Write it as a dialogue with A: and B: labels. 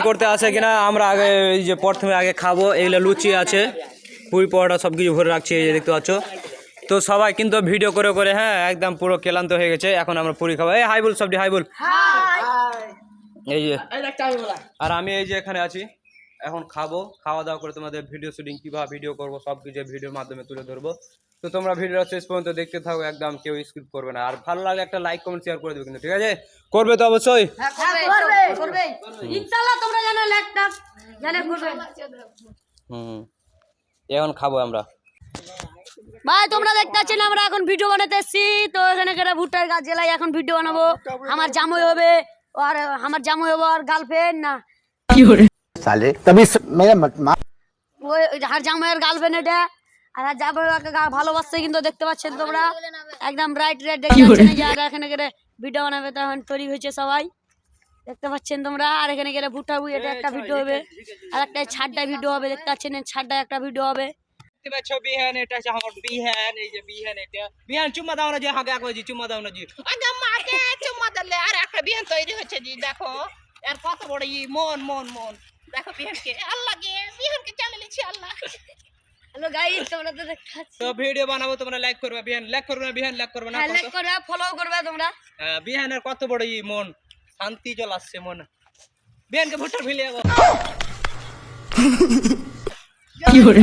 A: করতে আসে কিনা আমরা আগে এই যে প্রথমে আগে খাবো। এইগুলো লুচি আছে, পুরি পরোটা সব কিছু ভরে রাখছি, এই যে দেখতে পাচ্ছ। তো সবাই কিন্তু ভিডিও করে করে হ্যাঁ একদম পুরো ক্লান্ত হয়ে গেছে। এখন আমরা পুরি খাবো। এই হাই বল সবজি, হাই বল। এই যে আর আমি এই যে এখানে আছি, এখন খাবো। খাওয়া দাওয়া করে তোমাদের ভিডিও শুটিং কিভাবে ভিডিও করবো সব কিছু ভিডিওর মাধ্যমে তুলে ধরবো। তো তোমরা ভিডিওটা শেষ পর্যন্ত দেখতে থাকো, একদম কেউ স্কিপ করবে না। আর ভালো লাগলে একটা লাইক কমেন্ট শেয়ার করে দেবে কিন্তু, ঠিক আছে? করবে তো অবশ্যই। এখন খাবো আমরা।
B: ভাই তোমরা দেখতে পাচ্ছেন আমরা এখন ভিডিও বানাতে এসেছি। তো এখানে ভুট্টার গাছ জেলায় এখন ভিডিও বানাবো। আমার জামাই হবে আর গার্লফ্রেন্ড না
C: साले तभी मेरा
B: ওই আর জামাইয়ের গার্লফ্রেন্ড এটা। আর জামাইকে ভালোবাসছে কিন্তু, দেখতে পাচ্ছেন তোমরা একদম রাইট দেখতে পাচ্ছেন। আর এখানে ভিডিও বানাবে তখন তৈরি হয়েছে সবাই, দেখতে পাচ্ছেন তোমরা। আর এখানে ভুট্টা বুই এটা একটা ভিডিও হবে, আর একটা ছাড়টা ভিডিও হবে, দেখতে পাচ্ছেন ছাড়টা একটা ভিডিও হবে।
A: বিহান এটা হচ্ছে আমার বিহান, এই যে বিহান এটা বিহান চুম্মা দাও না যে হাগে আগে জি চুম্মা দাও না জি আগে মাকে চুম্মা দিলে আর একটা বিহান তৈরি হচ্ছে জি। দেখো এর কত বড় ই মন মন মন, দেখো বিহানকে আল্লাহ কে বিহানকে চালে লিছি আল্লাহ।
B: হ্যালো গাইস তোমরা তো দেখতে পাচ্ছ।
A: তো ভিডিও বানাবো, তোমরা লাইক করবে, বিহান লাইক করবে না, বিহান লাইক করবে না,
B: লাইক করবে ফলো করবে তোমরা।
A: বিহানের কত বড় ই মন, শান্তি জল আসছে মন। বিহানকে ভুট্টার ফেলে যাবো কি করে।